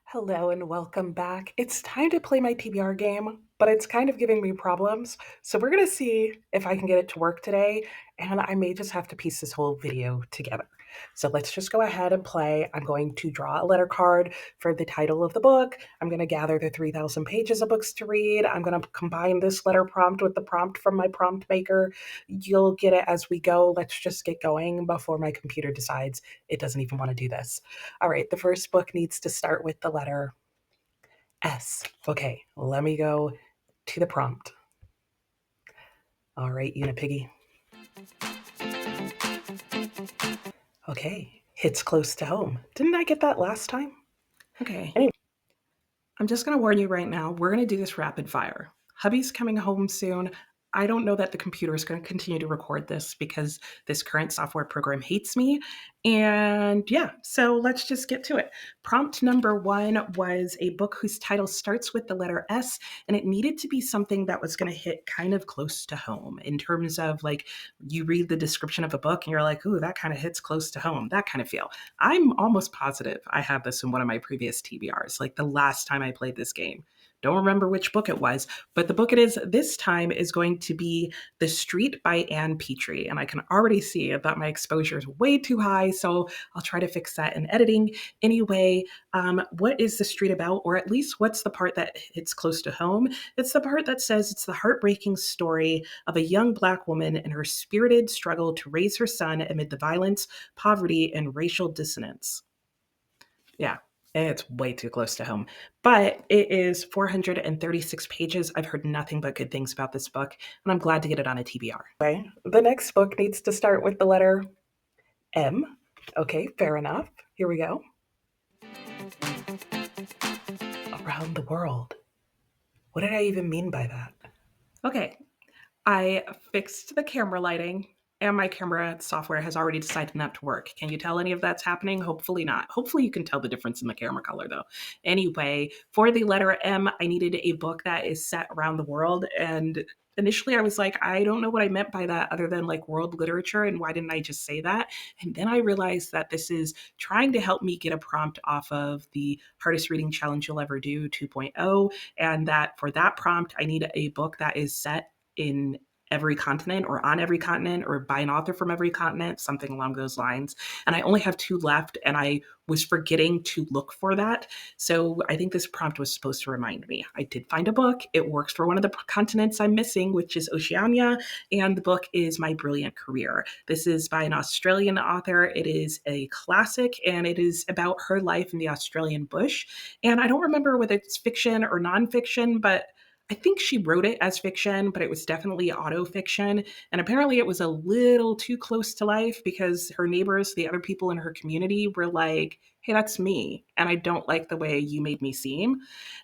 Hello and welcome back. It's time to play my TBR game, but it's kind of giving me problems. So we're going to see if I can get it to work today, and I may just have to piece this whole video together. So let's just go ahead and play. I'm going to draw a letter card for the title of the book. I'm going to gather the 3,000 pages of books to read. I'm going to combine this letter prompt with the prompt from my prompt maker. You'll get it as we go. Let's just get going before my computer decides it doesn't even want to do this. All right, the first book needs to start with the letter S. Okay, let me go to the prompt. All right, Unipiggy. Okay, hits close to home. Didn't I get that last time? Okay. Anyway. I'm just going to warn you right now. We're going to do this rapid fire. Hubby's coming home soon. I don't know that the computer is going to continue to record this because this current software program hates me. And yeah, so let's just get to it. Prompt number 1 was a book whose title starts with the letter S, and it needed to be something that was going to hit kind of close to home in terms of like you read the description of a book and you're like, ooh, that kind of hits close to home, that kind of feel. I'm almost positive I had this in one of my previous TBRs, like the last time I played this game. Don't remember which book it was, but the book it is this time is going to be The Street by Ann Petry. And I can already see that my exposure is way too high, so I'll try to fix that in editing. Anyway, what is The Street about? Or at least what's the part that hits close to home? It's the part that says it's the heartbreaking story of a young Black woman and her spirited struggle to raise her son amid the violence, poverty, and racial dissonance. Yeah, it's way too close to home. But it is 436 pages. I've heard nothing but good things about this book, and I'm glad to get it on a TBR. Okay, the next book needs to start with the letter M. Okay, fair enough. Here we go. Around the world. What did I even mean by that? Okay, I fixed the camera lighting, and my camera software has already decided not to work. Can you tell any of that's happening? Hopefully not. Hopefully you can tell the difference in the camera color though. Anyway, for the letter M, I needed a book that is set around the world. And initially I was like, I don't know what I meant by that other than like world literature. And why didn't I just say that? And then I realized that this is trying to help me get a prompt off of the hardest reading challenge you'll ever do 2.0. And that for that prompt, I need a book that is set in every continent or on every continent or by an author from every continent, something along those lines. And I only have 2 left, and I was forgetting to look for that. So I think this prompt was supposed to remind me. I did find a book. It works for one of the continents I'm missing, which is Oceania, and the book is My Brilliant Career. This is by an Australian author. It is a classic, and it is about her life in the Australian bush. And I don't remember whether it's fiction or nonfiction, but I think she wrote it as fiction, but it was definitely auto fiction. And apparently it was a little too close to life because her neighbors, the other people in her community, were like, hey, that's me. And I don't like the way you made me seem.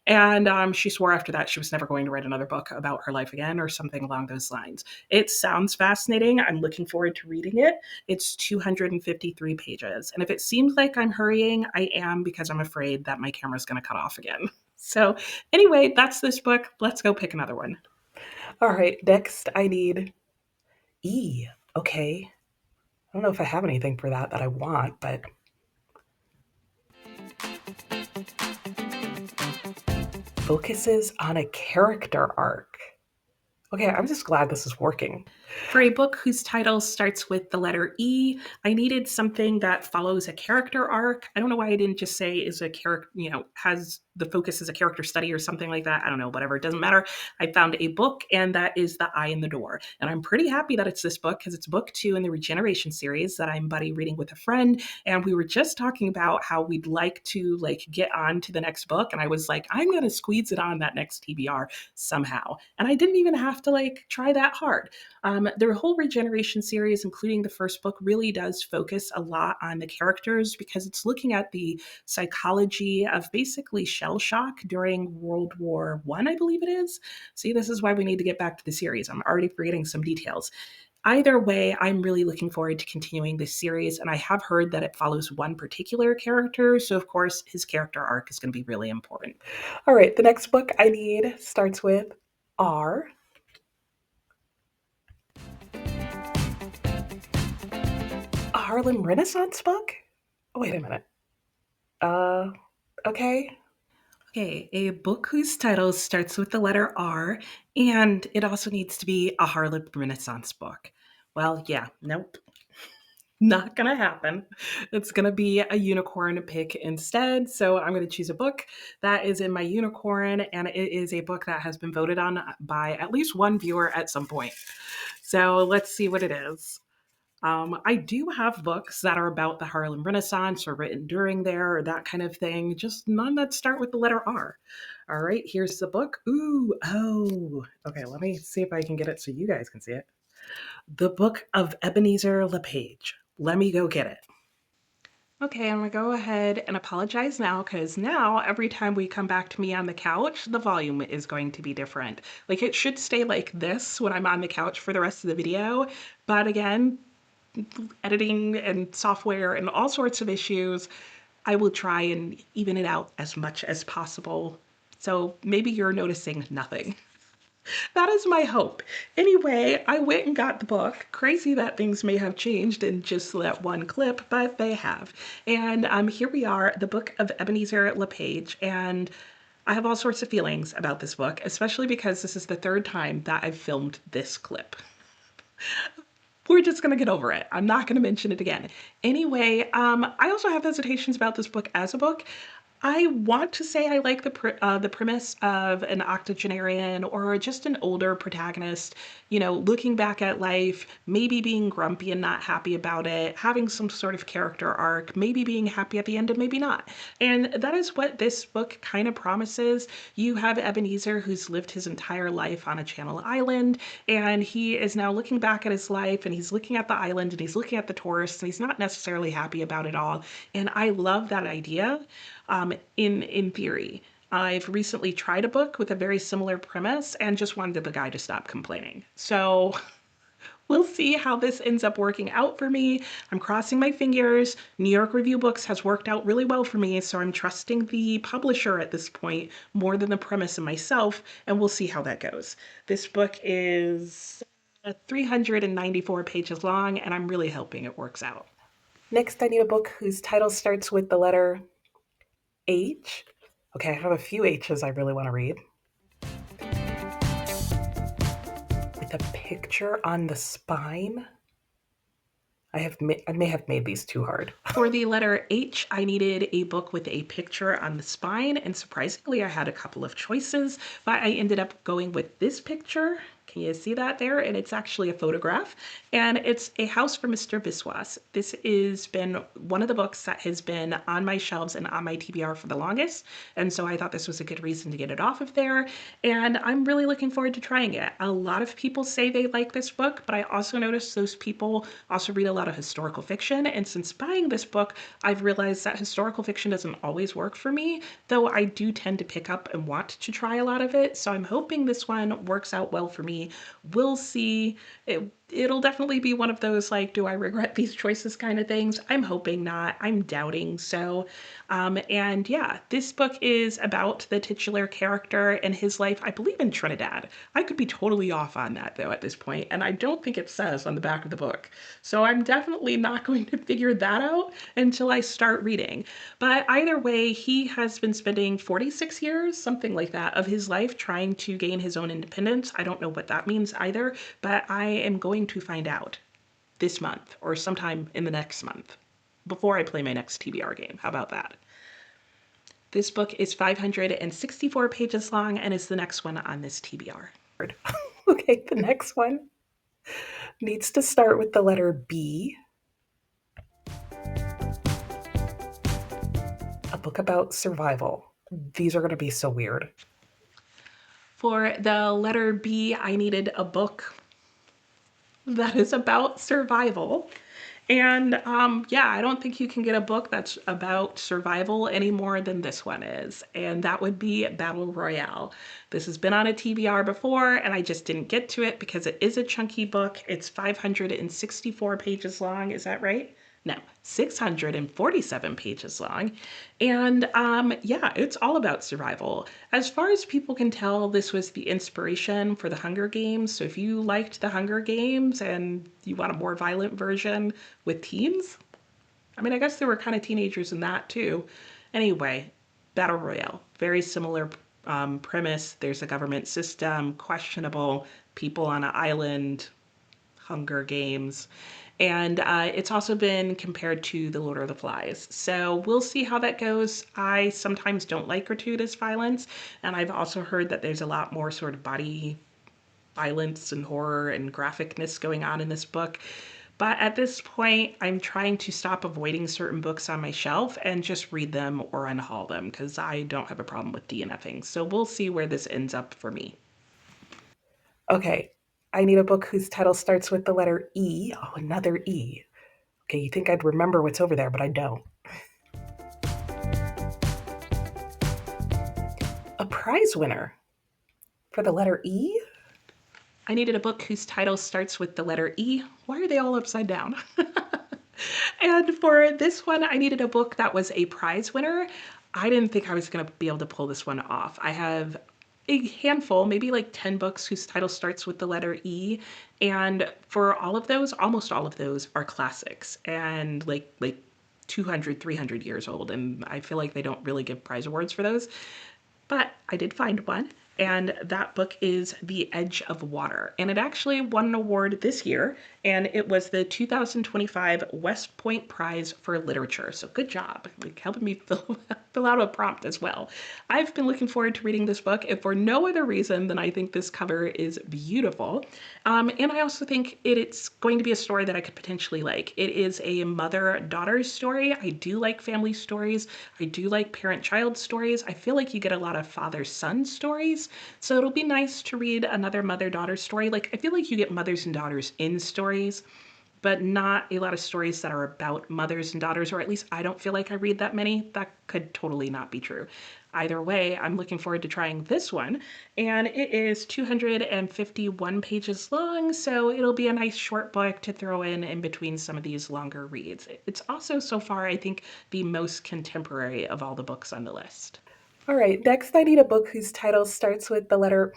And she swore after that she was never going to write another book about her life again or something along those lines. It sounds fascinating. I'm looking forward to reading it. It's 253 pages. And if it seems like I'm hurrying, I am because I'm afraid that my camera's going to cut off again. So anyway, that's this book. Let's go pick another one. All right, next I need E. Okay. I don't know if I have anything for that I want, but focuses on a character arc. Okay, I'm just glad this is working. For a book whose title starts with the letter E, I needed something that follows a character arc. I don't know why I didn't just say is a character, has the focus as a character study or something like that. I don't know, whatever. It doesn't matter. I found a book, and that is The Eye in the Door. And I'm pretty happy that it's this book because it's book 2 in the Regeneration series that I'm buddy reading with a friend. And we were just talking about how we'd like to get on to the next book. And I was like, I'm going to squeeze it on that next TBR somehow. And I didn't even have to try that hard. The whole Regeneration series, including the first book, really does focus a lot on the characters because it's looking at the psychology of basically shell shock during World War I believe it is. See, this is why we need to get back to the series. I'm already forgetting some details. Either way, I'm really looking forward to continuing this series, and I have heard that it follows one particular character, so of course his character arc is going to be really important. All right, the next book I need starts with R. A Harlem Renaissance book? Wait a minute. Okay. Okay, a book whose title starts with the letter R, and it also needs to be a Harlem Renaissance book. Well, yeah, nope, not gonna happen. It's gonna be a unicorn pick instead. So I'm gonna choose a book that is in my unicorn, and it is a book that has been voted on by at least one viewer at some point. So let's see what it is. I do have books that are about the Harlem Renaissance or written during there or that kind of thing, just none that start with the letter R. All right, here's the book. Ooh, oh, okay, let me see if I can get it so you guys can see it. The Book of Ebenezer LePage. Let me go get it. Okay, I'm gonna go ahead and apologize now because now every time we come back to me on the couch, the volume is going to be different. Like it should stay like this when I'm on the couch for the rest of the video, but again, editing and software and all sorts of issues, I will try and even it out as much as possible. So maybe you're noticing nothing. That is my hope. Anyway, I went and got the book. Crazy that things may have changed in just that one clip, but they have. And here we are, the Book of Ebenezer LePage. And I have all sorts of feelings about this book, especially because this is the third time that I've filmed this clip. We're just gonna get over it. I'm not gonna mention it again. Anyway, I also have hesitations about this book as a book. I want to say I like the premise of an octogenarian or just an older protagonist, you know, looking back at life, maybe being grumpy and not happy about it, having some sort of character arc, maybe being happy at the end and maybe not. And that is what this book kind of promises. You have Ebenezer who's lived his entire life on a Channel Island, and he is now looking back at his life and he's looking at the island and he's looking at the tourists and he's not necessarily happy about it all. And I love that idea. In theory. I've recently tried a book with a very similar premise and just wanted the guy to stop complaining. So we'll see how this ends up working out for me. I'm crossing my fingers. New York Review Books has worked out really well for me, so I'm trusting the publisher at this point more than the premise and myself, and we'll see how that goes. This book is 394 pages long, and I'm really hoping it works out. Next, I need a book whose title starts with the letter H. Okay, I have a few H's I really want to read. With a picture on the spine. I may have made these too hard. For the letter H, I needed a book with a picture on the spine, and surprisingly, I had a couple of choices, but I ended up going with this picture. Can you see that there? And it's actually a photograph, and it's A House for Mr. Biswas. This has been one of the books that has been on my shelves and on my TBR for the longest, and so I thought this was a good reason to get it off of there, and I'm really looking forward to trying it. A lot of people say they like this book, but I also noticed those people also read a lot of historical fiction, and since buying this book, I've realized that historical fiction doesn't always work for me, though I do tend to pick up and want to try a lot of it, so I'm hoping this one works out well for me. We'll see. It'll definitely be one of those like, do I regret these choices kind of things? I'm hoping not. I'm doubting so. And yeah, this book is about the titular character and his life, I believe in Trinidad. I could be totally off on that though at this point, and I don't think it says on the back of the book. So I'm definitely not going to figure that out until I start reading. But either way, he has been spending 46 years, something like that, of his life trying to gain his own independence. I don't know what that means either, but I am going to find out this month or sometime in the next month before I play my next TBR game. How about that? This book is 564 pages long and is the next one on this TBR. Okay, the next one needs to start with the letter B. A book about survival. These are going to be so weird. For the letter B, I needed a book that is about survival. And yeah, I don't think you can get a book that's about survival any more than this one is. And that would be Battle Royale. This has been on a TBR before, and I just didn't get to it because it is a chunky book. It's 564 pages long. Is that right? No, 647 pages long. And yeah, it's all about survival. As far as people can tell, this was the inspiration for the Hunger Games. So if you liked the Hunger Games and you want a more violent version with teens, I mean, I guess there were kind of teenagers in that too. Anyway, Battle Royale. Very similar premise. There's a government system, questionable, people on an island, Hunger Games. And it's also been compared to The Lord of the Flies. So we'll see how that goes. I sometimes don't like gratuitous violence, and I've also heard that there's a lot more sort of body violence and horror and graphicness going on in this book. But at this point, I'm trying to stop avoiding certain books on my shelf and just read them or unhaul them because I don't have a problem with DNFing. So we'll see where this ends up for me. Okay, I need a book whose title starts with the letter E. Oh, another E. Okay, you think I'd remember what's over there, but I don't. A prize winner for the letter E? I needed a book whose title starts with the letter E. Why are they all upside down? And for this one, I needed a book that was a prize winner. I didn't think I was going to be able to pull this one off. I have a handful, maybe like 10 books whose title starts with the letter E. And for all of those, almost all of those are classics and like 200, 300 years old. And I feel like they don't really give prize awards for those. But I did find one, and that book is The Edge of Water. And it actually won an award this year, and it was the 2025 West Point Prize for Literature. So good job, like helping me fill out a prompt as well. I've been looking forward to reading this book, if for no other reason than I think this cover is beautiful. And I also think it's going to be a story that I could potentially like. It is a mother-daughter story. I do like family stories. I do like parent-child stories. I feel like you get a lot of father-son stories. So it'll be nice to read another mother-daughter story. Like, I feel like you get mothers and daughters in stories, but not a lot of stories that are about mothers and daughters, or at least I don't feel like I read that many. That could totally not be true. Either way, I'm looking forward to trying this one, and it is 251 pages long, so it'll be a nice short book to throw in between some of these longer reads. It's also, so far, I think, the most contemporary of all the books on the list. All right, next I need a book whose title starts with the letter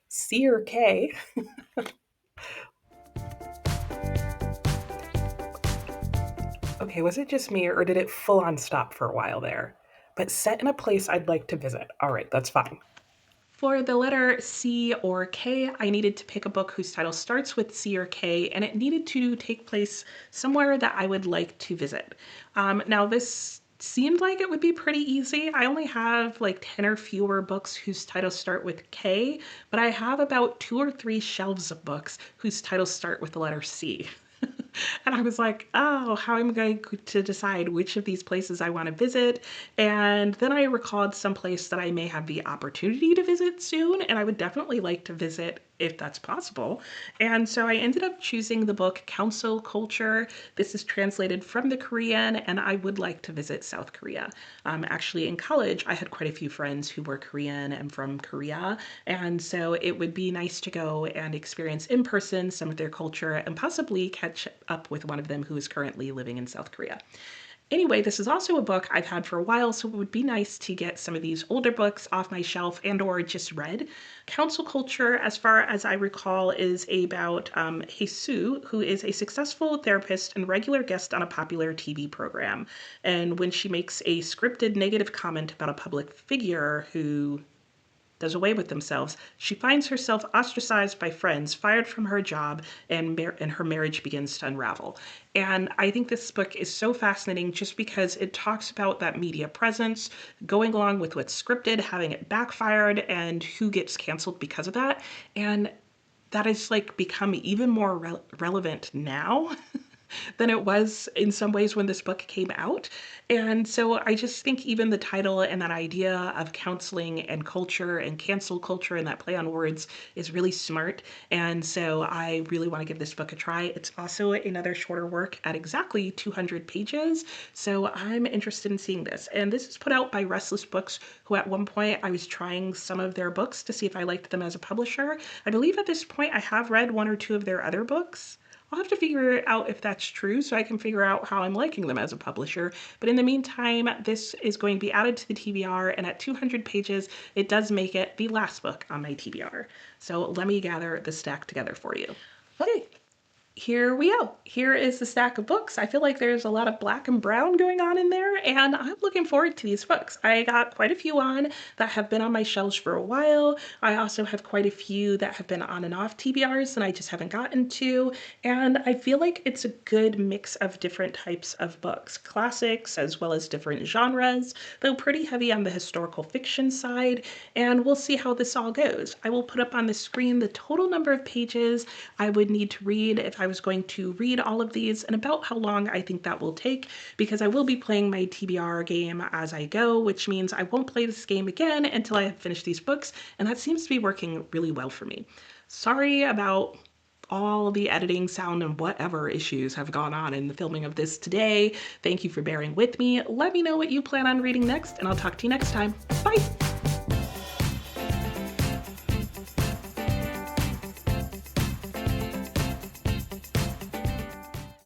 C or K. Okay, was it just me or did it full on stop for a while there? But set in a place I'd like to visit. All right, that's fine. For the letter C or K, I needed to pick a book whose title starts with C or K, and it needed to take place somewhere that I would like to visit. Now, this seemed like it would be pretty easy. I only have like 10 or fewer books whose titles start with K, but I have about 2 or 3 shelves of books whose titles start with the letter C. And I was like, oh, how am I going to decide which of these places I want to visit? And then I recalled some place that I may have the opportunity to visit soon, and I would definitely like to visit if that's possible. And so I ended up choosing the book Counsel Culture. This is translated from the Korean, and I would like to visit South Korea. Actually, in college, I had quite a few friends who were Korean and from Korea, and so it would be nice to go and experience in person some of their culture and possibly catch up with one of them who is currently living in South Korea. Anyway, this is also a book I've had for a while, so it would be nice to get some of these older books off my shelf and or just read. Counsel Culture, as far as I recall, is about Jesus, who is a successful therapist and regular guest on a popular TV program. And when she makes a scripted negative comment about a public figure who does away with themselves, she finds herself ostracized by friends, fired from her job, and her marriage begins to unravel. And I think this book is so fascinating just because it talks about that media presence, going along with what's scripted, having it backfired, and who gets canceled because of that. And that has like become even more relevant now than it was in some ways when this book came out. And so I just think even the title and that idea of counseling and culture and cancel culture and that play on words is really smart. And so I really want to give this book a try. It's also another shorter work at exactly 200 pages. So I'm interested in seeing this. And this is put out by Restless Books, who at one point I was trying some of their books to see if I liked them as a publisher. I believe at this point I have read 1 or 2 of their other books. I'll have to figure out if that's true so I can figure out how I'm liking them as a publisher. But in the meantime, this is going to be added to the TBR, and at 200 pages, it does make it the last book on my TBR. So let me gather the stack together for you. Okay, here we go. Here is the stack of books. I feel like there's a lot of black and brown going on in there, and I'm looking forward to these books. I got quite a few on that have been on my shelves for a while. I also have quite a few that have been on and off TBRs and I just haven't gotten to, and I feel like it's a good mix of different types of books, classics as well as different genres, though pretty heavy on the historical fiction side, and we'll see how this all goes. I will put up on the screen the total number of pages I would need to read if I was going to read all of these and about how long I think that will take, because I will be playing my TBR game as I go, which means I won't play this game again until I have finished these books, and that seems to be working really well for me. Sorry about all the editing, sound, and whatever issues have gone on in the filming of this today. Thank you for bearing with me. Let me know what you plan on reading next, and I'll talk to you next time. Bye!